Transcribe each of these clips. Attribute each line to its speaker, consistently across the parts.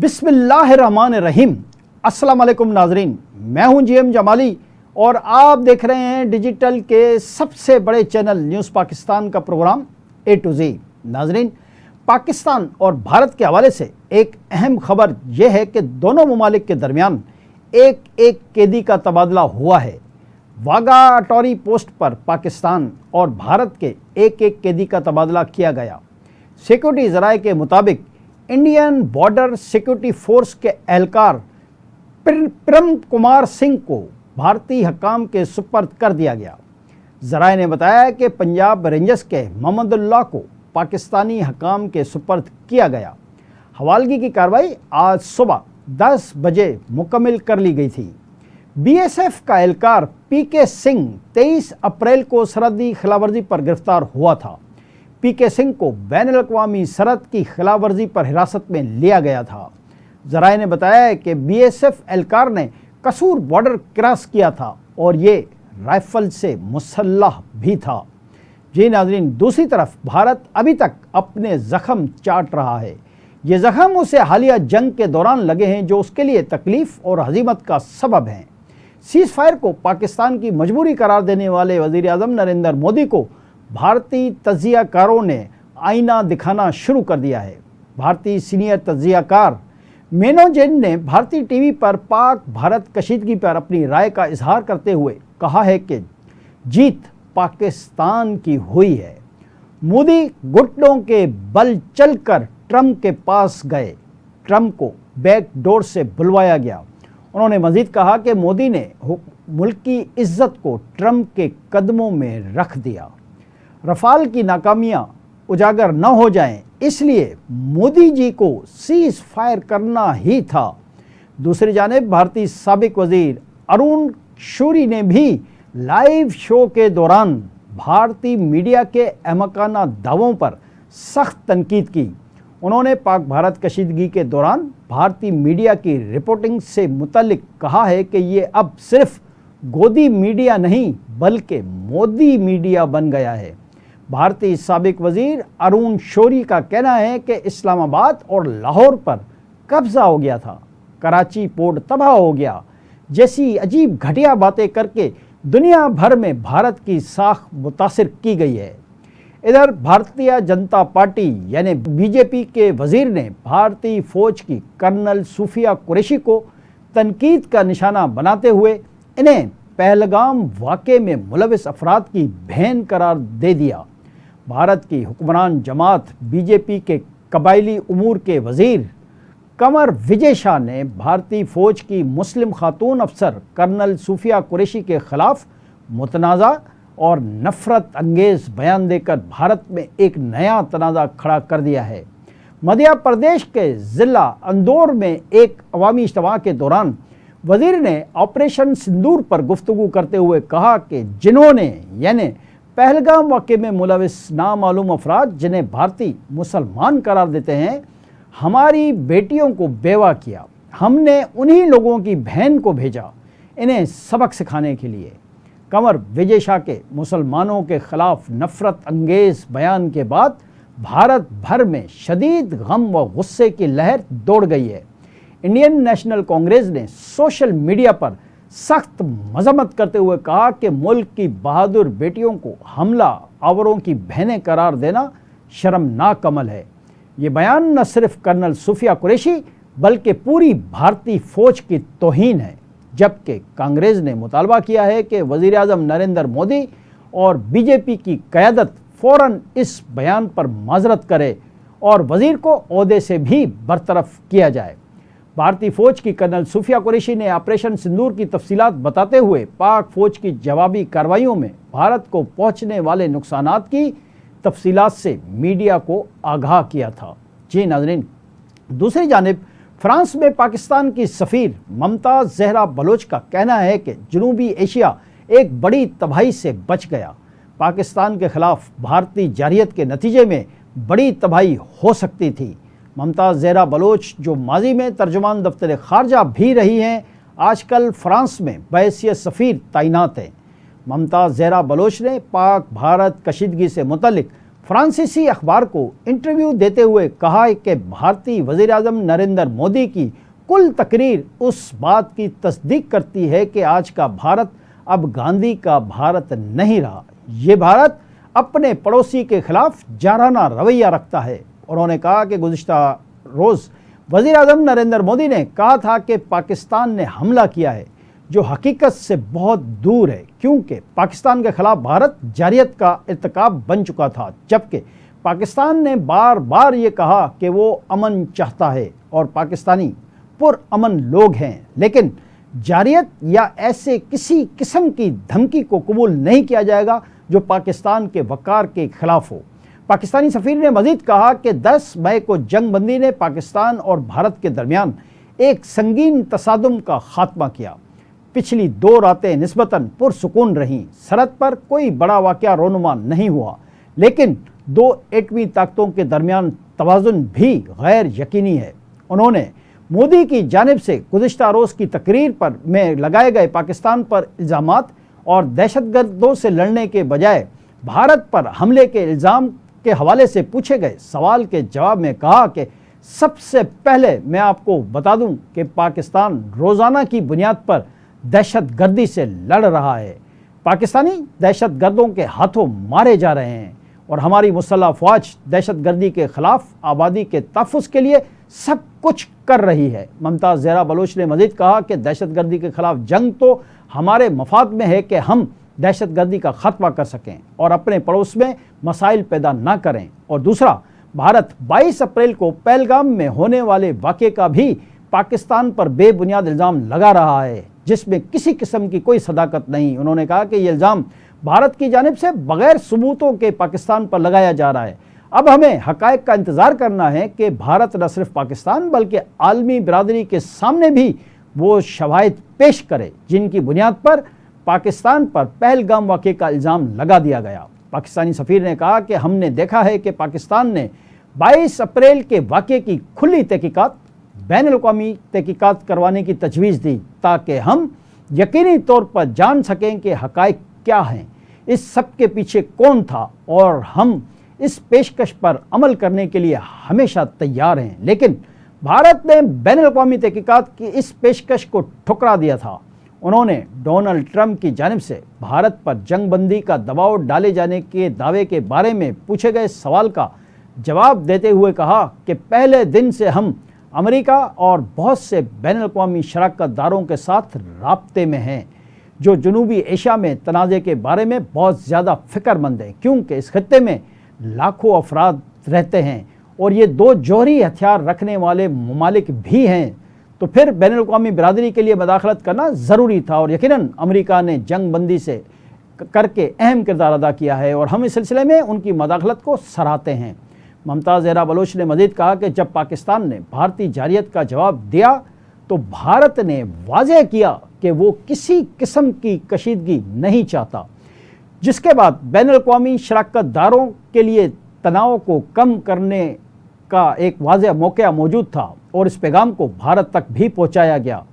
Speaker 1: बिस्मिल्लाहिर्रहमानिर्रहीम। अस्सलाम वालेकुम नाजरीन, मैं हूं जीएम जमाली और आप देख रहे हैं डिजिटल के सबसे बड़े चैनल न्यूज़ पाकिस्तान का प्रोग्राम ए टू जी। नाजरीन, पाकिस्तान और भारत के हवाले से एक अहम खबर यह है कि दोनों ममालिक के दरमियान एक एक कैदी का तबादला हुआ है। वाघा अटॉरी पोस्ट पर पाकिस्तान और भारत के एक एक कैदी का तबादला किया गया। सिक्योरिटी ज़राए के मुताबिक इंडियन बॉर्डर सिक्योरिटी फोर्स के एहलकार प्रेम कुमार सिंह को भारतीय हकाम के सुपर्द कर दिया गया। ज़राए ने बताया कि पंजाब रेंजर्स के मोहम्मदुल्लाह को पाकिस्तानी हकाम के सुपर्द किया गया। हवालगी की कार्रवाई आज सुबह 10 बजे मुकम्मल कर ली गई थी। बीएसएफ का एहलकार पीके सिंह 23 अप्रैल को सरहदी खिलाफवर्जी पर गिरफ्तार हुआ था। पीके सिंह को बैनुल-अक़वामी सरहद की खिलाफवर्जी पर हिरासत में लिया गया था। ज़राए ने बताया कि बीएसएफ एहलकार ने कसूर बॉर्डर क्रॉस किया था और ये राइफल से मुसल्लह भी था। जी नाज़रीन, दूसरी तरफ भारत अभी तक अपने ज़ख्म चाट रहा है। ये ज़ख्म उसे हालिया जंग के दौरान लगे हैं जो उसके लिए तकलीफ़ और हज़ीमत का सबब हैं। सीज़ फायर को पाकिस्तान की मजबूरी करार देने वाले वज़ीर आज़म नरेंद्र मोदी को भारतीय तज्ज़ियाकारों ने आईना दिखाना शुरू कर दिया है। भारतीय सीनियर तज्ज़ियाकार मेनोजेन ने भारतीय टीवी पर पाक भारत कशीदगी पर अपनी राय का इजहार करते हुए कहा है कि जीत पाकिस्तान की हुई है। मोदी घुटनों के बल चलकर ट्रंप के पास गए। ट्रंप को बैक डोर से बुलवाया गया। उन्होंने मजीद कहा कि मोदी ने मुल्क की इज्जत को ट्रंप के कदमों में रख दिया। रफाल की नाकामियां उजागर न हो जाएं, इसलिए मोदी जी को सीज फायर करना ही था। दूसरी जानिब भारतीय साबिक वजीर अरुण शूरी ने भी लाइव शो के दौरान भारतीय मीडिया के अहमकाना दावों पर सख्त तनकीद की। उन्होंने पाक भारत कशीदगी के दौरान भारतीय मीडिया की रिपोर्टिंग से मुतल्लिक कहा है कि ये अब सिर्फ गोदी मीडिया नहीं बल्कि मोदी मीडिया बन गया है। भारतीय साबिक वजीर अरुण शौरी का कहना है कि इस्लामाबाद और लाहौर पर कब्जा हो गया था, कराची पोर्ट तबाह हो गया जैसी अजीब घटिया बातें करके दुनिया भर में भारत की साख मुतासिर की गई है। इधर भारतीय जनता पार्टी यानी बीजेपी के वजीर ने भारतीय फौज की कर्नल सूफिया कुरैशी को तनकीद का निशाना बनाते हुए इन्हें पहलगाम वाक़े में मुलविस अफराद की बहन करार दे दिया। भारत की हुक्मरान जमात बीजेपी के कबायली उमूर के वजीर कमर विजय शाह ने भारतीय फ़ौज की मुस्लिम खातून अफसर कर्नल सूफिया कुरैशी के ख़िलाफ़ मुतनाज़ा और नफ़रत अंगेज़ बयान देकर भारत में एक नया तनाज़ा खड़ा कर दिया है। मध्य प्रदेश के ज़िला इंदौर में एक अवामी इज्तिमा के दौरान वज़ीर ने ऑपरेशन सिंदूर पर गुफ्तगू करते हुए कहा कि जिन्होंने यानी पहलगाम वाक़े में मुलविस नामालूम अफराद जिन्हें भारतीय मुसलमान करार देते हैं, हमारी बेटियों को बेवा किया। हमने उन्हीं लोगों की बहन को भेजा इन्हें सबक सिखाने के लिए। कमर विजय शाह के मुसलमानों के ख़िलाफ़ नफ़रत अंगेज़ बयान के बाद भारत भर में शदीद गम व गुस्से की लहर दौड़ गई है। इंडियन नेशनल कांग्रेस ने सोशल मीडिया पर सख्त मजम्मत करते हुए कहा कि मुल्क की बहादुर बेटियों को हमला आवरों की बहनें करार देना शर्मनाक अमल है। ये बयान न सिर्फ कर्नल सूफिया कुरैशी बल्कि पूरी भारतीय फ़ौज की तौहीन है। जबकि कांग्रेस ने मुतालबा किया है कि वज़ीर आज़म नरेंद्र मोदी और बीजेपी की क़यादत फ़ौरन इस बयान पर माज़रत करे और वज़ीर को ओहदे से भी बरतरफ किया जाए। भारतीय फ़ौज की कर्नल सूफिया कुरैशी ने ऑपरेशन सिंदूर की तफसीलात बताते हुए पाक फ़ौज की जवाबी कार्रवाइयों में भारत को पहुँचने वाले नुकसानात की तफसीलात से मीडिया को आगाह किया था। जी नाज़रीन, दूसरी जानिब फ्रांस में पाकिस्तान की सफ़ीर ममता ज़हरा बलोच का कहना है कि जनूबी एशिया एक बड़ी तबाही से बच गया। पाकिस्तान के ख़िलाफ़ भारतीय जारियत के नतीजे में बड़ी तबाही हो सकती थी। ममता ज़हरा बलोच जो माजी में तर्जुमान दफ्तर ख़ारजा भी रही हैं, आजकल फ़्रांस में बहैसियत सफ़ीर तैनात हैं। ममता ज़हरा बलोच ने पाक भारत कशीदगी से मुतल्लिक फ्रांसीसी अखबार को इंटरव्यू देते हुए कहा कि भारतीय वज़ीर आज़म नरेंद्र मोदी की कुल तकरीर उस बात की तस्दीक करती है कि आज का भारत अब गांधी का भारत नहीं रहा। ये भारत अपने पड़ोसी के खिलाफ जाराना रवैया रखता है। उन्होंने कहा कि गुज़िश्ता रोज़ वज़ीर आज़म नरेंद्र मोदी ने कहा था कि पाकिस्तान ने हमला किया है, जो हकीकत से बहुत दूर है, क्योंकि पाकिस्तान के खिलाफ भारत जारियत का इर्तिकाब बन चुका था, जबकि पाकिस्तान ने बार बार ये कहा कि वो अमन चाहता है और पाकिस्तानी पुरअमन लोग हैं, लेकिन जारियत या ऐसे किसी किस्म की धमकी को कबूल नहीं किया जाएगा जो पाकिस्तान के वक़ार के खिलाफ हो। पाकिस्तानी सफ़ीर ने मज़ीद कहा कि 10 मई को जंग बंदी ने पाकिस्तान और भारत के दरमियान एक संगीन तसादुम का खात्मा किया। पिछली 2 रातें निस्बतन पुरसुकून रहीं। सरहद पर कोई बड़ा वाक़या रोनुमा नहीं हुआ, लेकिन 2 एटमी ताकतों के दरमियान तवाज़ुन भी गैर यकीनी है। उन्होंने मोदी की जानिब से गुज़िश्ता रोज़ की तकरीर पर में लगाए गए पाकिस्तान पर इल्ज़ामात और दहशतगर्दों से लड़ने के बजाय भारत पर हमले के इल्ज़ाम के हवाले से पूछे गए सवाल के जवाब में कहा कि सबसे पहले मैं आपको बता दूं कि पाकिस्तान रोज़ाना की बुनियाद पर दहशतगर्दी से लड़ रहा है। पाकिस्तानी दहशतगर्दों के हाथों मारे जा रहे हैं और हमारी मुसल्लह अफ़वाज दहशतगर्दी के ख़िलाफ़ आबादी के तहफ़्फ़ुज़ के लिए सब कुछ कर रही है। मुमताज़ ज़हरा बलोच ने मज़ीद कहा कि दहशतगर्दी के ख़िलाफ़ जंग तो हमारे मफाद में है कि हम दहशतगर्दी का ख़त्मा कर सकें और अपने पड़ोस में मसाइल पैदा ना करें, और दूसरा, भारत 22 अप्रैल को पहलगाम में होने वाले वाक़े का भी पाकिस्तान पर बेबुनियाद इल्ज़ाम लगा रहा है, जिसमें किसी किस्म की कोई सदाकत नहीं। उन्होंने कहा कि ये इल्ज़ाम भारत की जानिब से बग़ैर सबूतों के पाकिस्तान पर लगाया जा रहा है। अब हमें हक़ाइक़ का इंतज़ार करना है कि भारत न सिर्फ पाकिस्तान बल्कि आलमी बिरादरी के सामने भी वो शवाहिद पेश करे जिनकी बुनियाद पर पाकिस्तान पर पहलगाम वाक़े का इल्ज़ाम लगा दिया गया। पाकिस्तानी सफ़ीर ने कहा कि हमने देखा है कि पाकिस्तान ने 22 अप्रैल के वाक़े की खुली तहकीकात, बैनुल-अक़वामी तहकीकात करवाने की तजवीज़ दी, ताकि हम यकीनी तौर पर जान सकें कि हक़ाइक़ क्या हैं, इस सब के पीछे कौन था, और हम इस पेशकश पर अमल करने के लिए हमेशा तैयार हैं। लेकिन भारत ने बैनुल-अक़वामी तहकीकात की इस पेशकश को ठुकरा दिया था। उन्होंने डोनाल्ड ट्रंप की जानिब से भारत पर जंगबंदी का दबाव डाले जाने के दावे के बारे में पूछे गए सवाल का जवाब देते हुए कहा कि पहले दिन से हम अमेरिका और बहुत से बैनुल-अक़वामी शराकतदारों के साथ राब्ते में हैं, जो जनूबी एशिया में तनाज़े के बारे में बहुत ज़्यादा फ़िक्रमंद हैं, क्योंकि इस खत्ते में लाखों अफराद रहते हैं और ये 2 जौहरी हथियार रखने वाले ममालिक भी हैं। तो फिर बैनुल-अक़वामी बिरादरी के लिए मदाखलत करना ज़रूरी था, और यकीनन अमेरिका ने जंग बंदी से करके अहम किरदार अदा किया है और हम इस सिलसिले में उनकी मदाखलत को सराहते हैं। मुमताज़ ज़हरा बलोच ने मज़ीद कहा कि जब पाकिस्तान ने भारतीय जारियत का जवाब दिया तो भारत ने वाज़ेह किया कि वो किसी किस्म की कशीदगी नहीं चाहता, जिसके बाद बैनुल-अक़वामी शराकतदारों के लिए तनाव को कम करने का एक वाज़ेह मौक़ा मौजूद था और इस पैगाम को भारत तक भी पहुँचाया गया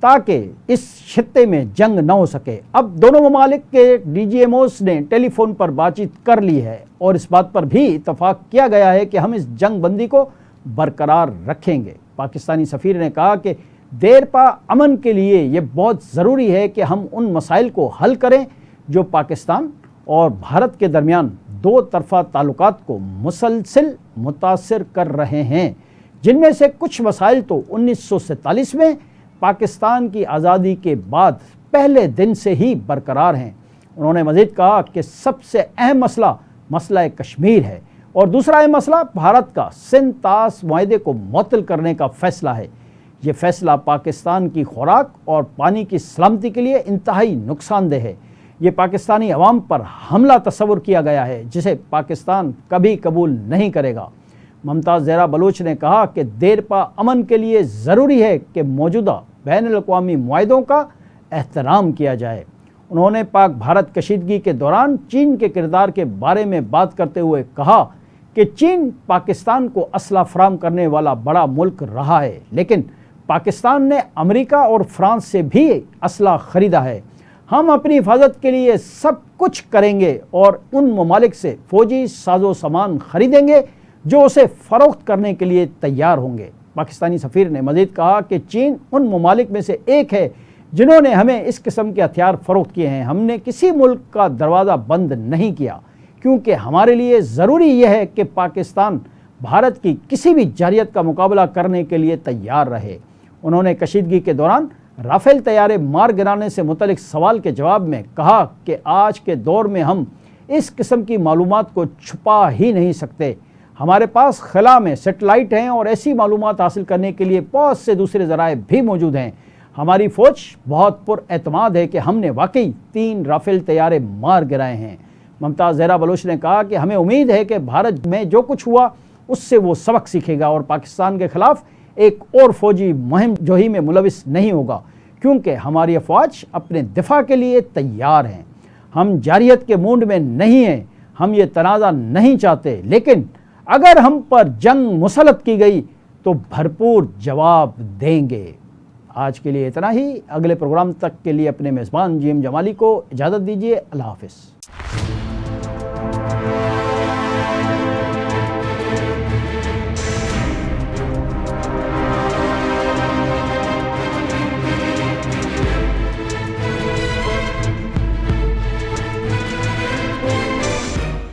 Speaker 1: ताकि इस खित्ते में जंग न हो सके। अब दोनों ममालिक के DGMOs ने टेलीफोन पर बातचीत कर ली है और इस बात पर भी इत्तफाक किया गया है कि हम इस जंग बंदी को बरकरार रखेंगे। पाकिस्तानी सफ़ीर ने कहा कि देरपा अमन के लिए ये बहुत ज़रूरी है कि हम उन मसाइल को हल करें जो पाकिस्तान और भारत के दरमियान 2 तरफ़ा ताल्लुकात को मुसलसिल मुतासिर कर रहे हैं, जिनमें से कुछ मसाइल तो 1947 में पाकिस्तान की आज़ादी के बाद पहले दिन से ही बरकरार हैं। उन्होंने मज़ीद कहा कि सबसे अहम मसला कश्मीर है और दूसरा अहम मसला भारत का सिंध ताश मुआहदे को मुअत्तल करने का फ़ैसला है। ये फ़ैसला पाकिस्तान की खुराक और पानी की सलामती के लिए इंतहाई नुकसानदेह है। ये पाकिस्तानी अवाम पर हमला तस्वुर किया गया है, जिसे पाकिस्तान कभी कबूल नहीं करेगा। मुमताज़ ज़हरा बलोच ने कहा कि देरपा अमन के लिए ज़रूरी है कि मौजूदा बैनुल-अक़वामी मुआहदों का एहतराम किया जाए। उन्होंने पाक भारत कशीदगी के दौरान चीन के किरदार के बारे में बात करते हुए कहा कि चीन पाकिस्तान को असला फराहम करने वाला बड़ा मुल्क रहा है, लेकिन पाकिस्तान ने अमेरिका और फ्रांस से भी असला ख़रीदा है। हम अपनी हिफाजत के लिए सब कुछ करेंगे और उन ममालिक से फौजी साजो सामान खरीदेंगे जो उसे फ़रोख्त करने के लिए तैयार होंगे। पाकिस्तानी सफ़ीर ने मज़ीद कहा कि चीन उन ममालिक में से एक है जिन्होंने हमें इस किस्म के हथियार फ़रोख्त किए हैं। हमने किसी मुल्क का दरवाज़ा बंद नहीं किया, क्योंकि हमारे लिए ज़रूरी यह है कि पाकिस्तान भारत की किसी भी जारियत का मुकाबला करने के लिए तैयार रहे। उन्होंने कशीदगी के दौरान राफेल तैयारे मार गिराने से मुतल्लिक सवाल के जवाब में कहा कि आज के दौर में हम इस किस्म की मालूमात को छुपा ही नहीं सकते। हमारे पास खला में सेटेलाइट हैं और ऐसी मालूमात हासिल करने के लिए बहुत से दूसरे ज़राए भी मौजूद हैं। हमारी फ़ौज बहुत पुरएतमाद है कि हमने वाकई 3 राफेल तैयारे मार गिराए हैं। ममताज़ ज़हरा बलोच ने कहा कि हमें उम्मीद है कि भारत में जो कुछ हुआ उससे वो सबक सीखेगा और पाकिस्तान के ख़िलाफ़ एक और फ़ौजी मुहिम जोही में मुलविस नहीं होगा, क्योंकि हमारी अफ़वाज अपने दिफा के लिए तैयार हैं। हम जारियत के मूड में नहीं हैं, हम ये तनाज़ा नहीं चाहते, लेकिन अगर हम पर जंग मुसल्लत की गई तो भरपूर जवाब देंगे। आज के लिए इतना ही। अगले प्रोग्राम तक के लिए अपने मेज़बान GM जमाली को इजाज़त दीजिए। अल्लाह हाफ़िज़।